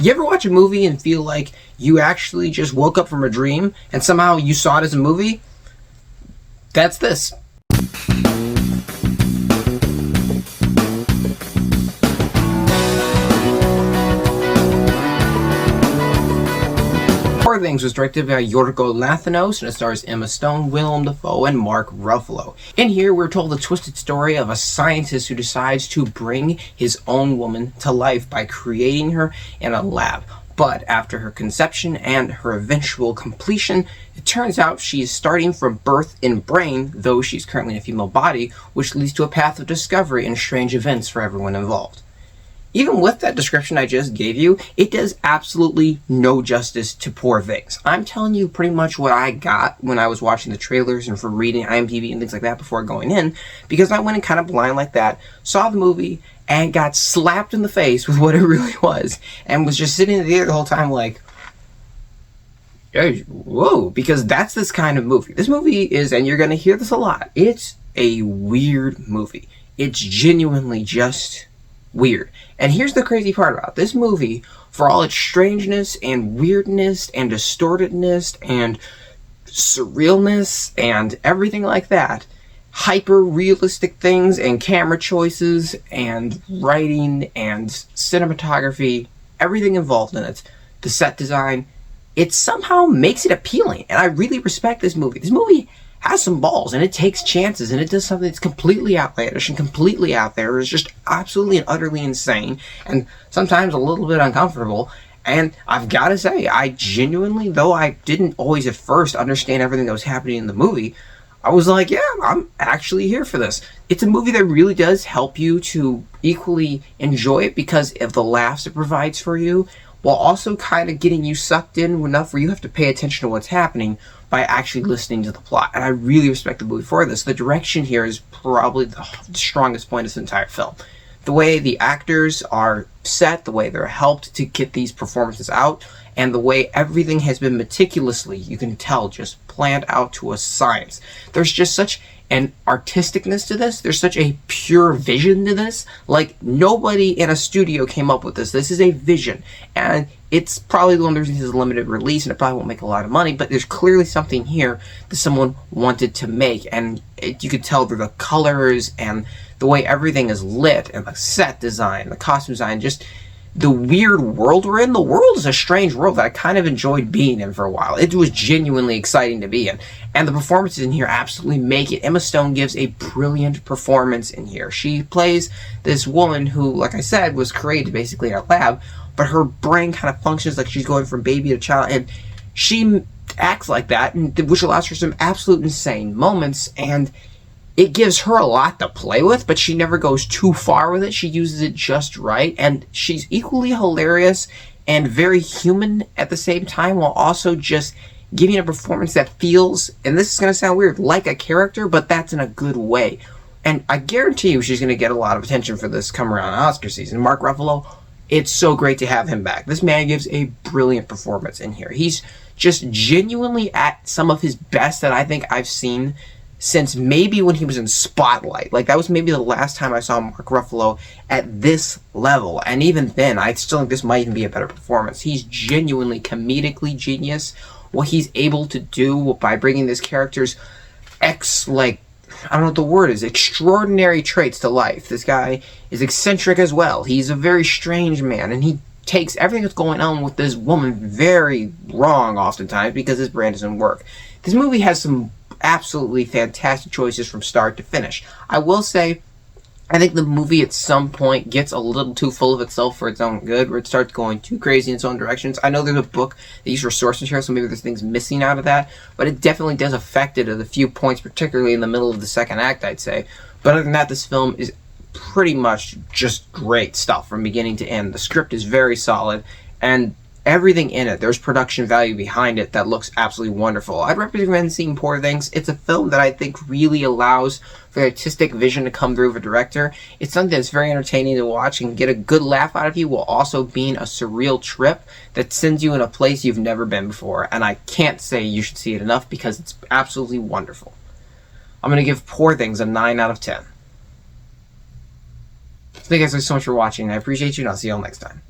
You ever watch a movie and feel like you actually just woke up from a dream and somehow you saw it as a movie? That's this. Poor Things was directed by Yorgos Lanthimos, and it stars Emma Stone, Willem Dafoe, and Mark Ruffalo. In here, we're told the twisted story of a scientist who decides to bring his own woman to life by creating her in a lab. But after her conception and her eventual completion, it turns out she is starting from birth in brain, though she's currently in a female body, which leads to a path of discovery and strange events for everyone involved. Even with that description I just gave you, it does absolutely no justice to Poor Things. I'm telling you pretty much what I got when I was watching the trailers and from reading IMDb and things like that before going in, because I went in kind of blind like that, saw the movie, and got slapped in the face with what it really was, and was just sitting in the theater the whole time like, hey, whoa, because that's this kind of movie. This movie is, and you're going to hear this a lot, it's a weird movie. It's genuinely just weird. And here's the crazy part about this movie: for all its strangeness and weirdness and distortedness and surrealness and everything like that, hyper realistic things and camera choices and writing and cinematography, everything involved in it, the set design, it somehow makes it appealing. And I really respect this movie. This movie has some balls, and it takes chances, and it does something that's completely outlandish and completely out there. It's just absolutely and utterly insane, and sometimes a little bit uncomfortable. And I've got to say, I genuinely, though I didn't always at first understand everything that was happening in the movie, I was like, yeah, I'm actually here for this. It's a movie that really does help you to equally enjoy it because of the laughs it provides for you, while also kind of getting you sucked in enough where you have to pay attention to what's happening by actually listening to the plot. And I really respect the movie for this. The direction here is probably the strongest point of this entire film. The way the actors are set, the way they're helped to get these performances out, and the way everything has been meticulously, you can tell, just planned out to a science. There's just such an artisticness to this. There's such a pure vision to this. Like, nobody in a studio came up with this. This is a vision. And it's probably one of the reasons it's a limited release, and it probably won't make a lot of money, but there's clearly something here that someone wanted to make. And you could tell through the colors and the way everything is lit, and the set design, the costume design, just the weird world we're in. The world is a strange world that I kind of enjoyed being in for a while. It was genuinely exciting to be in. And the performances in here absolutely make it. Emma Stone gives a brilliant performance in here. She plays this woman who, like I said, was created basically in a lab, but her brain kind of functions like she's going from baby to child, and she acts like that, which allows for some absolute insane moments, and it gives her a lot to play with, but she never goes too far with it. She uses it just right, and she's equally hilarious and very human at the same time, while also just giving a performance that feels, and this is going to sound weird, like a character, but that's in a good way. And I guarantee you she's going to get a lot of attention for this come around Oscar season. Mark Ruffalo, it's so great to have him back. This man gives a brilliant performance in here. He's just genuinely at some of his best that I think I've seen since maybe when he was in Spotlight. Like, that was maybe the last time I saw Mark Ruffalo at this level. And even then, I still think this might even be a better performance. He's genuinely comedically genius. What he's able to do by bringing this character's I don't know what the word is, extraordinary traits to life. This guy is eccentric as well. He's a very strange man, and he takes everything that's going on with this woman very wrong oftentimes because his brain doesn't work. This movie has some absolutely fantastic choices from start to finish. I will say, I think the movie at some point gets a little too full of itself for its own good, where it starts going too crazy in its own directions. I know there's a book that uses source material, so maybe there's things missing out of that, but it definitely does affect it at a few points, particularly in the middle of the second act, I'd say. But other than that, this film is pretty much just great stuff from beginning to end. The script is very solid, and everything in it, there's production value behind it that looks absolutely wonderful. I'd recommend seeing Poor Things. It's a film that I think really allows for the artistic vision to come through of a director. It's something that's very entertaining to watch and get a good laugh out of you, while also being a surreal trip that sends you in a place you've never been before. And I can't say you should see it enough because it's absolutely wonderful. I'm going to give Poor Things a 9 out of 10. Thank you guys so much for watching. I appreciate you, and I'll see you all next time.